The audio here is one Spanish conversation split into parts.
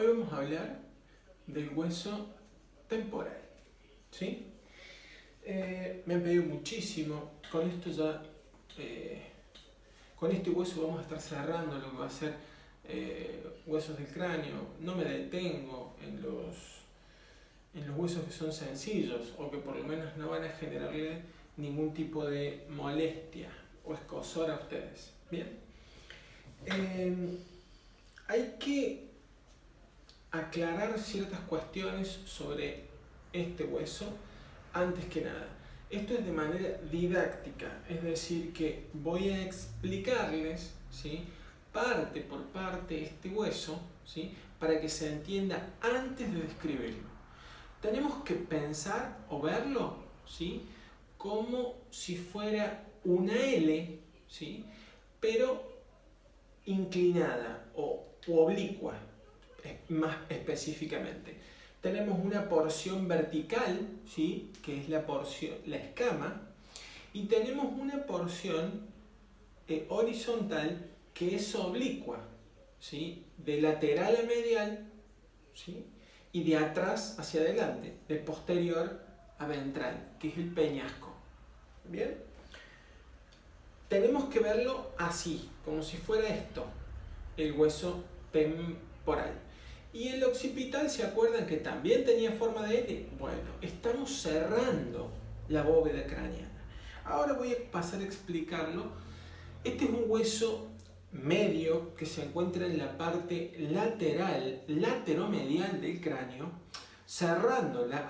Hoy vamos a hablar del hueso temporal, ¿sí? Me han pedido muchísimo, con esto ya, con este hueso vamos a estar cerrando lo que va a ser huesos del cráneo. No me detengo en los huesos que son sencillos o que por lo menos no van a generarle ningún tipo de molestia o escozor a ustedes. Bien, hay que aclarar ciertas cuestiones sobre este hueso antes que nada. Esto es de manera didáctica, es decir, que voy a explicarles, ¿sí?, parte por parte este hueso, ¿sí?, para que se entienda antes de describirlo. Tenemos que pensar o verlo, ¿sí?, como si fuera una L, ¿sí?, pero inclinada o oblicua, más específicamente. Tenemos una porción vertical, ¿sí?, que es la escama, y tenemos una porción horizontal que es oblicua, ¿sí?, de lateral a medial, ¿sí?, y de atrás hacia adelante, de posterior a ventral, que es el peñasco. ¿Bien? Tenemos que verlo así, como si fuera esto, el hueso temporal. Y el occipital, ¿se acuerdan que también tenía forma de L? Bueno, estamos cerrando la bóveda craneana. Ahora voy a pasar a explicarlo. Este es un hueso medio que se encuentra en la parte lateral, lateromedial del cráneo, cerrándola,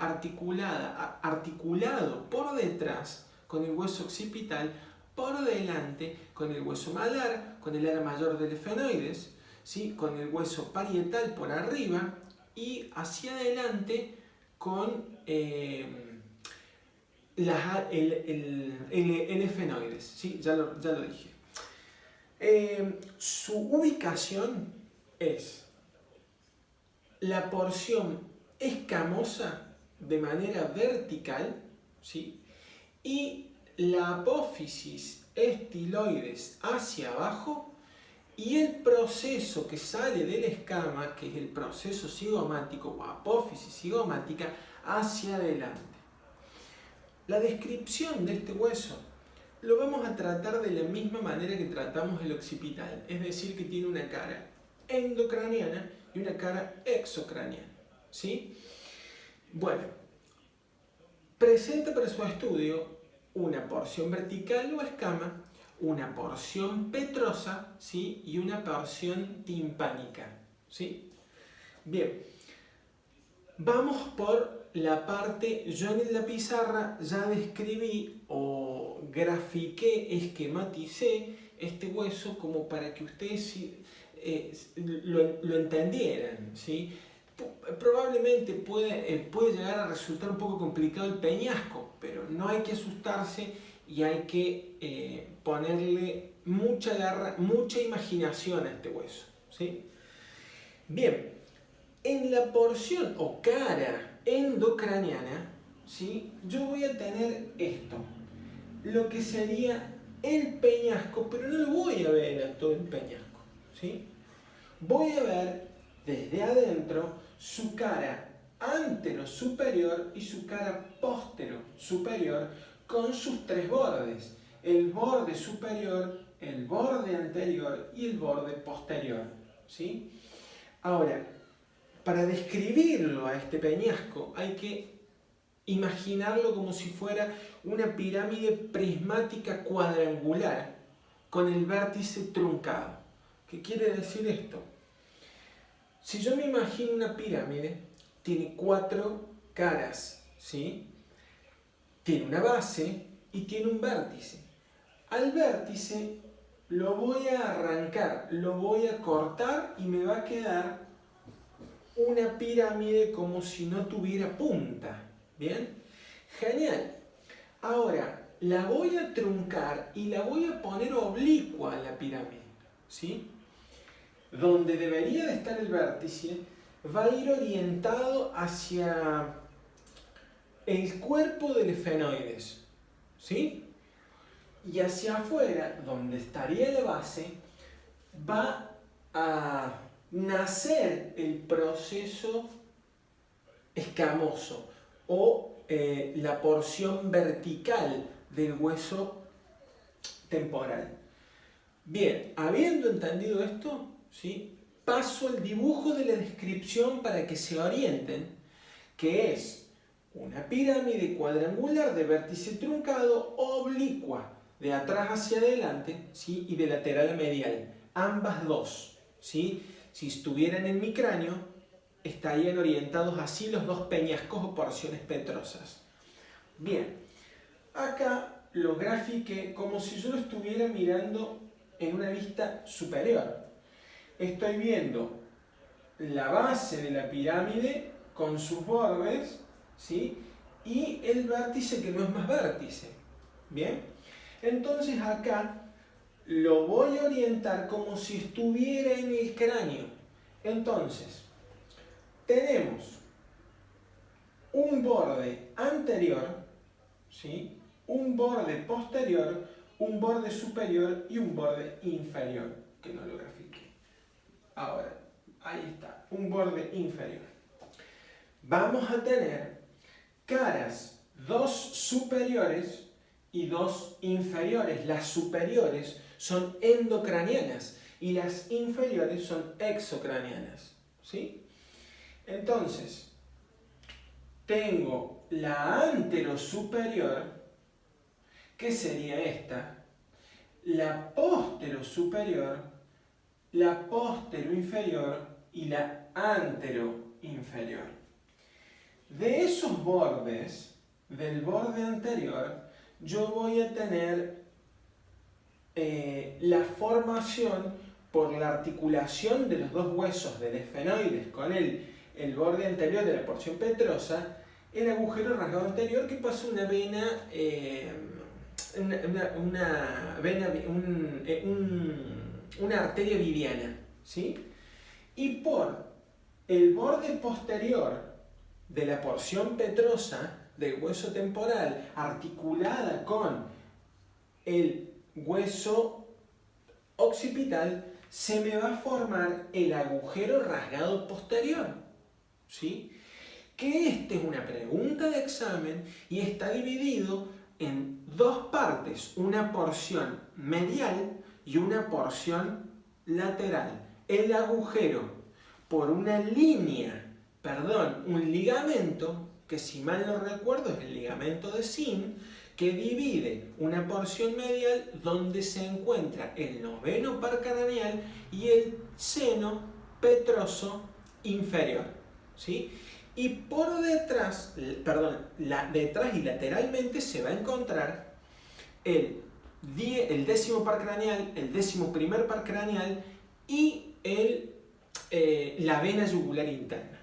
articulado por detrás con el hueso occipital, por delante con el hueso malar, con el ala mayor del efenoides, ¿sí?, con el hueso parietal por arriba y hacia adelante con el efenoides, ¿sí? Ya lo dije. Su ubicación es la porción escamosa de manera vertical, ¿sí?, y la apófisis estiloides hacia abajo, y el proceso que sale de la escama, que es el proceso cigomático o apófisis cigomática, hacia adelante. La descripción de este hueso lo vamos a tratar de la misma manera que tratamos el occipital, es decir, que tiene una cara endocraniana y una cara exocraniana, ¿sí? Bueno, presenta para su estudio una porción vertical o escama, una porción petrosa, ¿sí?, y una porción timpánica, ¿sí? Bien, vamos por la parte. Yo en la pizarra ya describí o grafiqué, esquematicé este hueso como para que ustedes lo entendieran, ¿sí? Probablemente puede llegar a resultar un poco complicado el peñasco, pero no hay que asustarse y hay que ponerle mucha garra, mucha imaginación a este hueso, ¿sí? Bien, en la porción o cara endocraniana, ¿sí?, yo voy a tener esto, lo que sería el peñasco, pero no lo voy a ver a todo el peñasco, ¿sí? Voy a ver desde adentro su cara antero superior y su cara postero superior con sus tres bordes: el borde superior, el borde anterior y el borde posterior, ¿sí? Ahora, para describirlo a este peñasco hay que imaginarlo como si fuera una pirámide prismática cuadrangular con el vértice truncado. ¿Qué quiere decir esto? Si yo me imagino una pirámide, tiene 4 caras, ¿sí? Tiene una base y tiene un vértice. Al vértice lo voy a arrancar, lo voy a cortar y me va a quedar una pirámide como si no tuviera punta. ¿Bien? Genial. Ahora, la voy a truncar y la voy a poner oblicua a la pirámide, ¿sí? Donde debería de estar el vértice, va a ir orientado hacia el cuerpo del efenoides, ¿sí? Y hacia afuera, donde estaría la base, va a nacer el proceso escamoso o la porción vertical del hueso temporal. Bien, habiendo entendido esto, ¿sí?, paso al dibujo de la descripción para que se orienten, que es una pirámide cuadrangular de vértice truncado oblicua, de atrás hacia adelante, ¿sí?, y de lateral a medial, ambas dos, ¿sí? Si estuvieran en mi cráneo, estarían orientados así los dos peñascos o porciones petrosas. Bien, acá lo grafiqué como si yo lo estuviera mirando en una vista superior. Estoy viendo la base de la pirámide con sus bordes, ¿sí?, y el vértice que no es más vértice. Bien, entonces acá lo voy a orientar como si estuviera en el cráneo. Entonces, tenemos un borde anterior, ¿sí?, un borde posterior, un borde superior y un borde inferior, que no lo grafiqué. Ahora, ahí está, un borde inferior. Vamos a tener caras, dos superiores y dos inferiores. Las superiores son endocranianas y las inferiores son exocranianas, ¿sí? Entonces, tengo la anterosuperior, que sería esta, la posterosuperior, la posteroinferior y la anteroinferior. De esos bordes, del borde anterior, yo voy a tener la formación por la articulación de los dos huesos del esfenoides con el borde anterior de la porción petrosa, el agujero rasgado anterior que pasa una vena, una arteria viviana, ¿sí? Y por el borde posterior de la porción petrosa del hueso temporal, articulada con el hueso occipital, se me va a formar el agujero rasgado posterior, ¿sí? Que esta es una pregunta de examen y está dividido en dos partes, una porción medial y una porción lateral. El agujero por una línea, un ligamento, que si mal no recuerdo es el ligamento de Sim, que divide una porción medial donde se encuentra el noveno par craneal y el seno petroso inferior, ¿sí? Y por detrás, detrás y lateralmente se va a encontrar el décimo par craneal, el 11º par craneal y la vena yugular interna.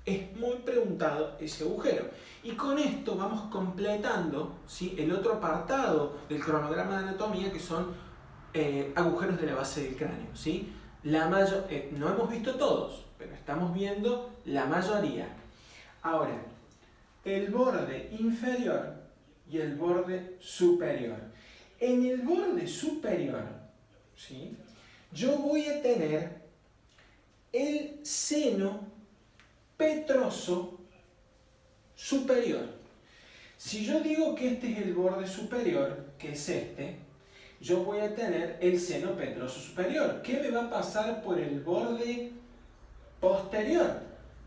Es muy preguntado ese agujero. Y con esto vamos completando, ¿sí?, el otro apartado del cronograma de anatomía, que son agujeros de la base del cráneo, ¿sí? No hemos visto todos, pero estamos viendo la mayoría. Ahora, el borde inferior y el borde superior. En el borde superior, ¿sí?, yo voy a tener el seno petroso superior. Si yo digo que este es el borde superior, que es este, yo voy a tener el seno petroso superior. ¿Qué me va a pasar por el borde posterior?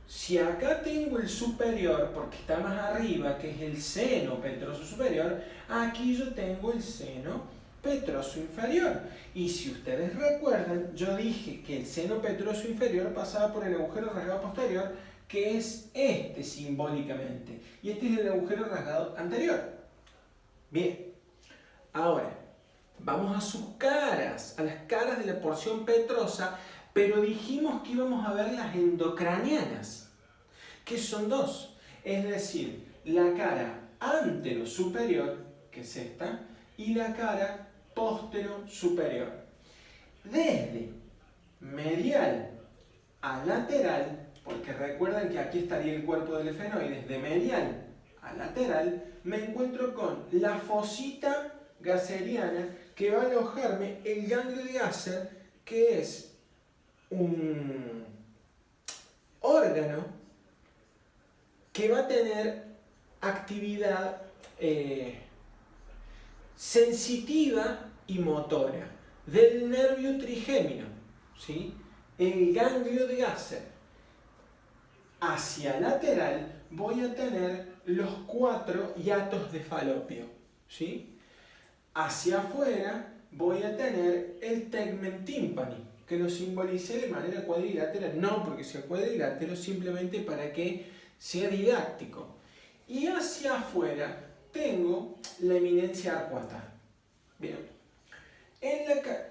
Si acá tengo el superior, porque está más arriba, que es el seno petroso superior, aquí yo tengo el seno petroso inferior. Y si ustedes recuerdan, yo dije que el seno petroso inferior pasaba por el agujero rasgado posterior, que es este simbólicamente. Y este es el agujero rasgado anterior. Bien, ahora vamos a sus caras, a las caras de la porción petrosa, pero dijimos que íbamos a ver las endocranianas, que son dos. Es decir, la cara antero-superior, que es esta, y la cara postero-superior. Desde medial a lateral, porque recuerden que aquí estaría el cuerpo del esfenoides, de medial a lateral, me encuentro con la fosita gasseriana que va a alojarme el ganglio de Gasser, que es un que va a tener actividad sensitiva y motora del nervio trigémino, ¿sí? El ganglio de Gasser. Hacia lateral voy a tener los 4 hiatos de Falopio, ¿sí? Hacia afuera voy a tener el tegmen tympani, que lo simbolicé de manera cuadrilátera, no porque sea cuadrilátero, simplemente para que sea didáctico. Y hacia afuera tengo la eminencia arcuata. Bien.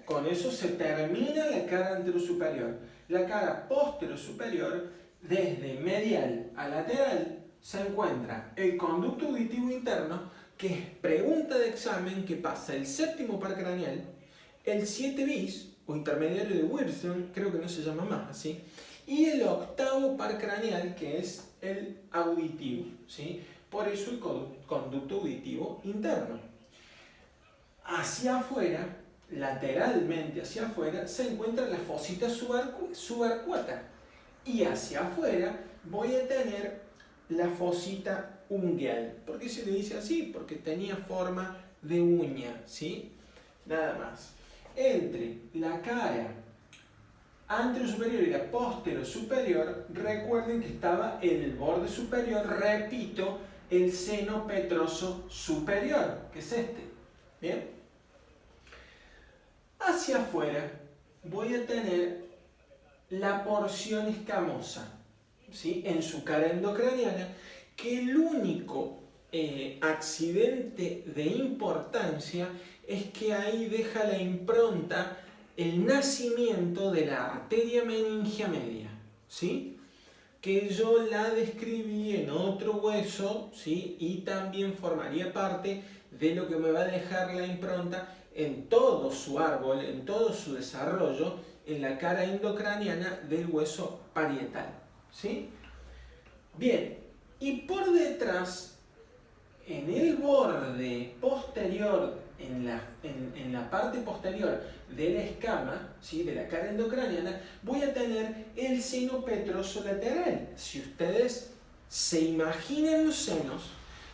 Con eso se termina la cara anterosuperior. La cara posterosuperior, desde medial a lateral, se encuentra el conducto auditivo interno, que es pregunta de examen que pasa el séptimo par craneal, el 7 bis, o intermediario de Wilson, creo que no se llama más así, y el octavo par craneal, que es el auditivo, ¿sí? Por eso el conducto auditivo interno. Hacia afuera, lateralmente hacia afuera, se encuentra la fosita subarcuata, y hacia afuera voy a tener la fosita ungueal. ¿Por qué se le dice así? Porque tenía forma de uña, ¿sí? Nada más. Entre la cara anterosuperior y la posterosuperior, recuerden que estaba en el borde superior, repito, el seno petroso superior, que es este. ¿Bien? Hacia afuera voy a tener la porción escamosa, ¿sí? En su cara endocraniana, que el único accidente de importancia es que ahí deja la impronta el nacimiento de la arteria meningia media, ¿sí? Que yo la describí en otro hueso, ¿sí? Y también formaría parte de lo que me va a dejar la impronta en todo su árbol, en todo su desarrollo, en la cara endocraniana del hueso parietal, ¿sí? Bien, y por detrás, en el borde posterior, en la parte posterior de la escama, ¿sí? De la cara endocraniana, voy a tener el seno petroso lateral. Si ustedes se imaginan los senos,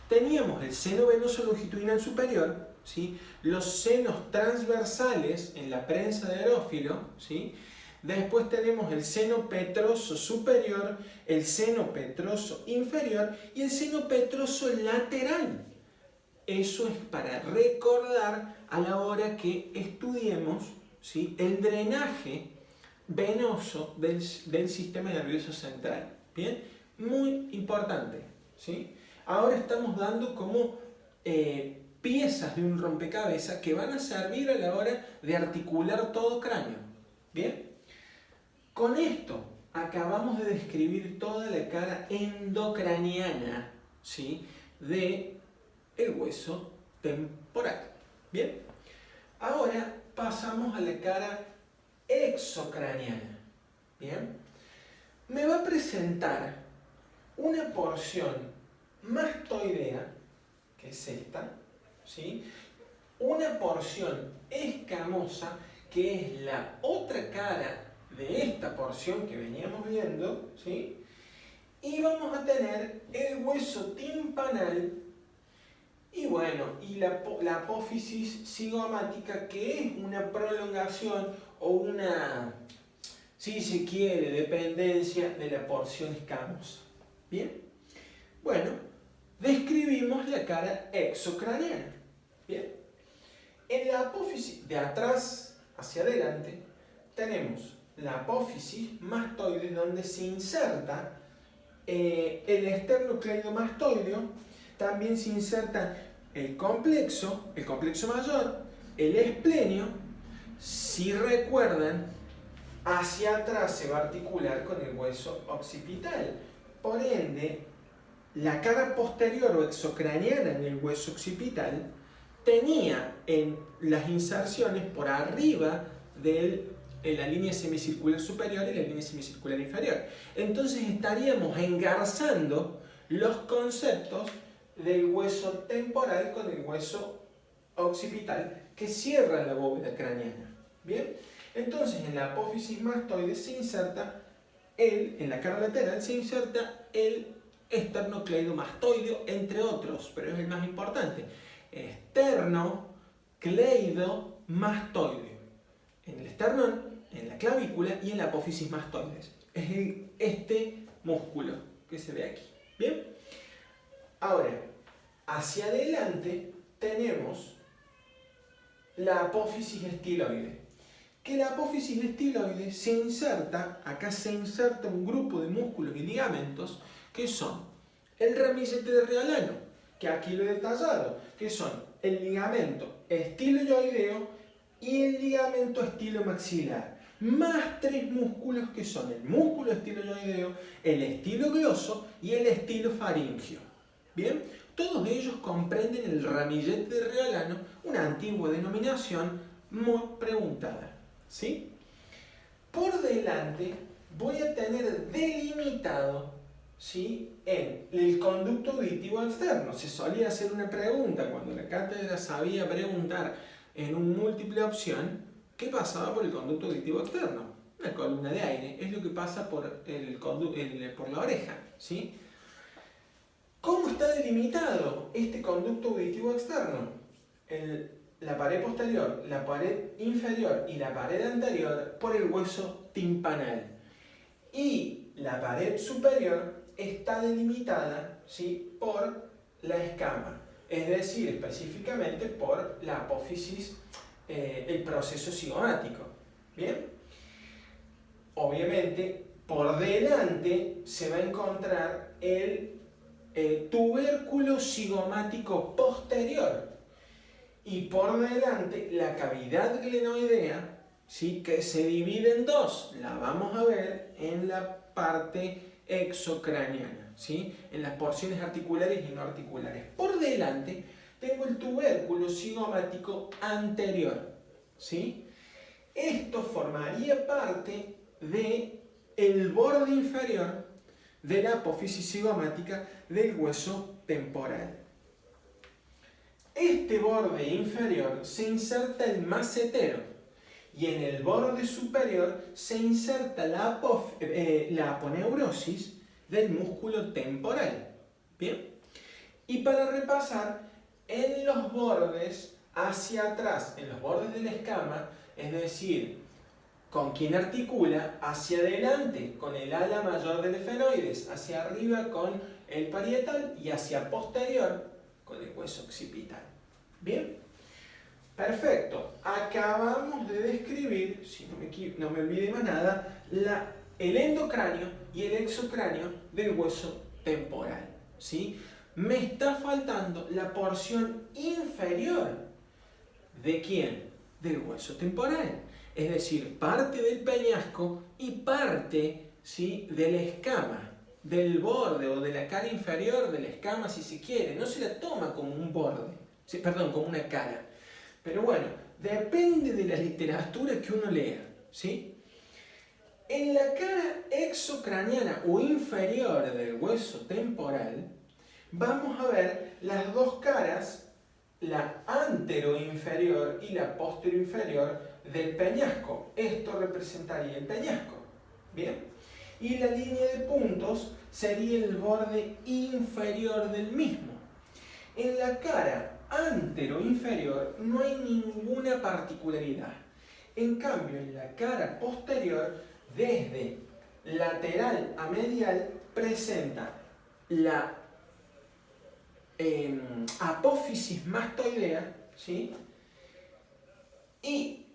teníamos el seno venoso longitudinal superior, ¿sí? Los senos transversales en la prensa de aerófilo, ¿sí? Después tenemos el seno petroso superior, el seno petroso inferior y el seno petroso lateral. Eso es para recordar a la hora que estudiemos, ¿sí? El drenaje venoso del sistema nervioso central. ¿Bien? Muy importante, ¿sí? Ahora estamos dando como piezas de un rompecabezas que van a servir a la hora de articular todo cráneo. ¿Bien? Con esto acabamos de describir toda la cara endocraniana, ¿sí? De el hueso temporal. ¿Bien? Ahora pasamos a la cara exocraniana. ¿Bien? Me va a presentar una porción mastoidea, que es esta, ¿sí? Una porción escamosa, que es la otra cara de esta porción que veníamos viendo, ¿sí? Y vamos a tener el hueso timpanal y bueno, y la apófisis cigomática, que es una prolongación o una, si se quiere, dependencia de la porción escamosa. ¿Bien? Bueno, describimos la cara exocraniana. ¿Bien? En la apófisis, de atrás hacia adelante, tenemos la apófisis mastoide, donde se inserta el esternocleidomastoideo. También se inserta el complexo mayor, el esplenio. Si recuerdan, hacia atrás se va a articular con el hueso occipital. Por ende, la cara posterior o exocraniana en el hueso occipital tenía en las inserciones por arriba de la línea semicircular superior y la línea semicircular inferior. Entonces estaríamos engarzando los conceptos del hueso temporal con el hueso occipital que cierra la bóveda craneana. ¿Bien? Entonces en la apófisis mastoide se inserta en la cara lateral se inserta el esternocleidomastoideo, entre otros, pero es el más importante. Esternocleidomastoideo. En el esternón, en la clavícula y en la apófisis mastoides. Es este músculo que se ve aquí. ¿Bien? Ahora, hacia adelante tenemos la apófisis estiloide. Que la apófisis estiloide se inserta, acá se inserta un grupo de músculos y ligamentos que son el ramillete de Rheolano, que aquí lo he detallado, que son el ligamento estiloideo y el ligamento estilomaxilar, más 3 músculos que son el músculo estiloideo, el estilogloso y el estilofaringio. ¿Bien? Todos ellos comprenden el ramillete de Rheolano, una antigua denominación muy preguntada. ¿Sí? Por delante voy a tener delimitado, ¿sí?, en el conducto auditivo externo. Se solía hacer una pregunta cuando la cátedra sabía preguntar en un múltiple opción qué pasaba por el conducto auditivo externo. Una columna de aire es lo que pasa por la oreja. ¿Sí? ¿Cómo está delimitado este conducto auditivo externo? La pared posterior, la pared inferior y la pared anterior por el hueso timpanal. Y la pared superior está delimitada, ¿sí?, por la escama, es decir, específicamente por la apófisis, el proceso cigomático. ¿Bien? Obviamente, por delante se va a encontrar el tubérculo cigomático posterior. Y por delante la cavidad glenoidea, ¿sí?, que se divide en 2. La vamos a ver en la parte exocraniana, ¿sí?, en las porciones articulares y no articulares. Por delante tengo el tubérculo cigomático anterior. ¿Sí? Esto formaría parte del borde inferior de la apófisis cigomática del hueso temporal. Este borde inferior se inserta el macetero y en el borde superior se inserta la aponeurosis del músculo temporal. ¿Bien? Y para repasar, en los bordes hacia atrás, en los bordes de la escama, es decir, ¿con quién articula? Hacia adelante con el ala mayor del efenoides, hacia arriba con el parietal y hacia posterior con el hueso occipital. ¿Bien? Perfecto. Acabamos de describir, si no me olvide más nada, el endocráneo y el exocráneo del hueso temporal. ¿Sí? Me está faltando la porción inferior. ¿De quién? Del hueso temporal. Es decir, parte del peñasco y parte, ¿sí?, de la escama, del borde o de la cara inferior de la escama, si se quiere. No se la toma como un borde, perdón, como una cara. Pero bueno, depende de la literatura que uno lea. ¿Sí? En la cara exocraniana o inferior del hueso temporal, vamos a ver las dos caras, la anteroinferior y la posteroinferior del peñasco. Esto representaría el peñasco. ¿Bien? Y la línea de puntos sería el borde inferior del mismo. En la cara anteroinferior no hay ninguna particularidad. En cambio, en la cara posterior, desde lateral a medial, presenta la apófisis mastoidea, ¿sí?, y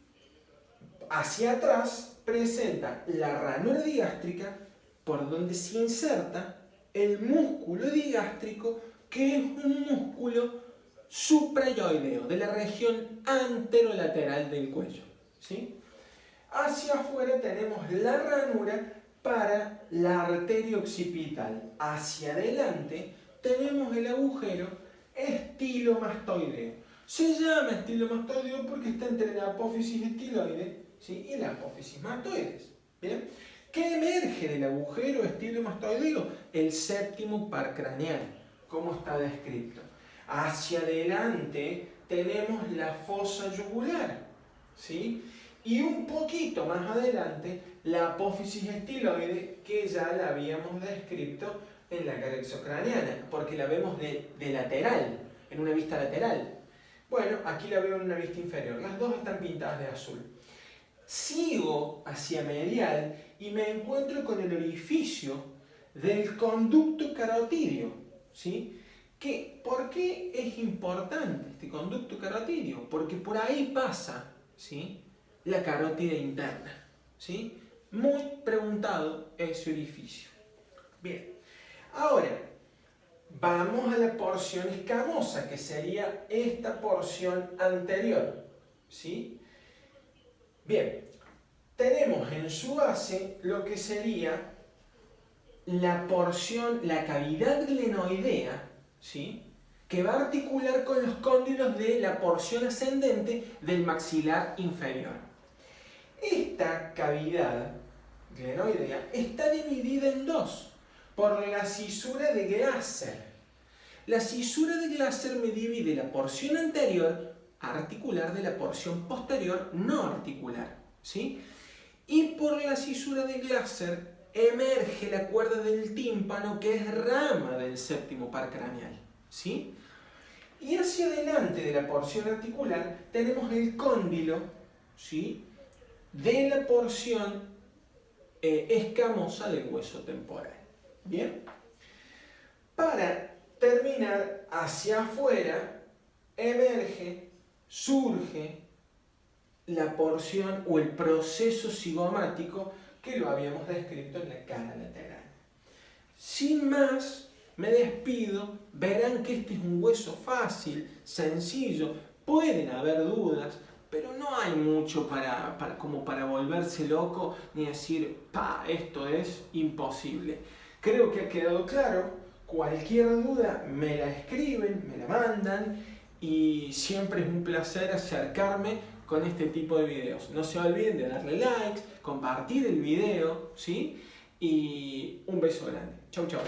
hacia atrás presenta la ranura digástrica, por donde se inserta el músculo digástrico, que es un músculo suprayoideo, de la región anterolateral del cuello. ¿Sí? Hacia afuera tenemos la ranura para la arteria occipital. Hacia adelante tenemos el agujero estilomastoideo. Se llama estilomastoideo porque está entre la apófisis estiloide, ¿sí?, y la apófisis mastoides. ¿Bien? ¿Qué emerge del agujero estilomastoideo? El séptimo par craneal, como está descrito. Hacia adelante tenemos la fosa yugular, ¿sí?, y un poquito más adelante la apófisis estiloide, que ya la habíamos descrito en la carexocraniana, porque la vemos de lateral, en una vista lateral. Bueno, aquí la veo en una vista inferior. Las dos están pintadas de azul. Sigo hacia medial y me encuentro con el orificio del conducto carotídeo, ¿sí? ¿Por qué es importante este conducto carotídeo? Porque por ahí pasa, ¿sí?, la carótida interna, ¿sí? Muy preguntado ese orificio. Bien, ahora vamos a la porción escamosa, que sería esta porción anterior, ¿sí? Bien, tenemos en su base lo que sería la porción, la cavidad glenoidea, ¿sí?, que va a articular con los cóndilos de la porción ascendente del maxilar inferior. Esta cavidad glenoidea está dividida en dos por la cisura de Glaser. La cisura de Glaser me divide la porción anterior articular de la porción posterior no articular, ¿sí? Y por la cisura de Glaser emerge la cuerda del tímpano, que es rama del séptimo par craneal, ¿sí? Y hacia adelante de la porción articular tenemos el cóndilo, ¿sí?, de la porción escamosa del hueso temporal. Bien, para terminar, hacia afuera emerge, surge la porción o el proceso cigomático que lo habíamos descrito en la cara lateral. Sin más, me despido. Verán que este es un hueso fácil, sencillo. Pueden haber dudas, pero no hay mucho como para volverse loco ni decir, esto es imposible. Creo que ha quedado claro. Cualquier duda me la escriben, me la mandan, y siempre es un placer acercarme con este tipo de videos. No se olviden de darle likes, compartir el video, ¿sí? Y un beso grande. Chau, chau.